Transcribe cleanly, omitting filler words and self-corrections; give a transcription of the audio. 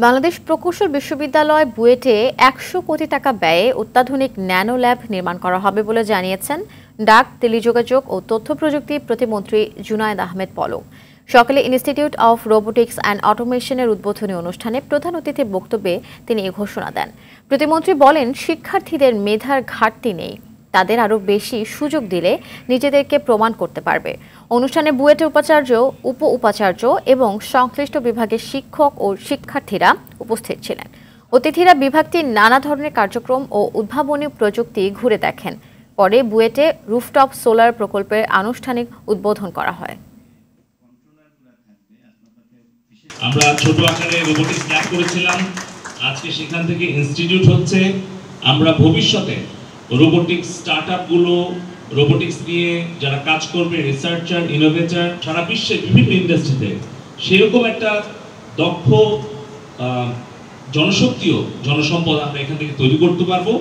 বাংলাদেশ প্রকৌশল বিশ্ববিদ্যালয় বুয়েটে ১০০ কোটি টাকা ব্যয়ে অত্যাধুনিক ন্যানো ল্যাব নির্মাণ করা হবে বলে জানিয়েছেন ডাক, টেলিযোগাযোগ ও তথ্য প্রযুক্তি প্রতিমন্ত্রী জুনায়েদ আহমেদ পলক। সকালে ইনস্টিটিউট অফ রোবোটিক্স অ্যান্ড অটোমেশনের উদ্বোধনী অনুষ্ঠানে প্রধান অতিথির বক্তব্যে তিনি এ ঘোষণা দেন। প্রতিমন্ত্রী বলেন, শিক্ষার্থীদের মেধার ঘাটতি নেই, তাদের আরও বেশি সুযোগ দিলে নিজেদেরকে প্রমাণ করতে পারবে। অনুষ্ঠানে বুয়েটের উপাচার্য, উপ উপাচার্য এবং সংশ্লিষ্ট বিভাগের শিক্ষক ও শিক্ষার্থীরা উপস্থিত ছিলেন। অতিথিরা বিভাগটির নানা ধরনের কার্যক্রম ও উদ্ভাবনী প্রযুক্তি ঘুরে দেখেন। পরে বুয়েটে রুফটপ সোলার প্রকল্পের আনুষ্ঠানিক উদ্বোধন করা হয়। আমরা ছোট আকারে রোবোটিক্স ল্যাব করেছিলাম, আজকে সেখান থেকে ইনস্টিটিউট হচ্ছে। আমরা ভবিষ্যতে রোবোটিক্স স্টার্টআপগুলো, রোবোটিক্স নিয়ে যারা কাজ করবে, রিসার্চার, ইনোভেটর, সারা বিশ্বে বিভিন্ন ইন্ডাস্ট্রিতে সেরকম একটা দক্ষ জনশক্তিও, জনসম্পদ আমরা এখান থেকে তৈরি করতে পারবো।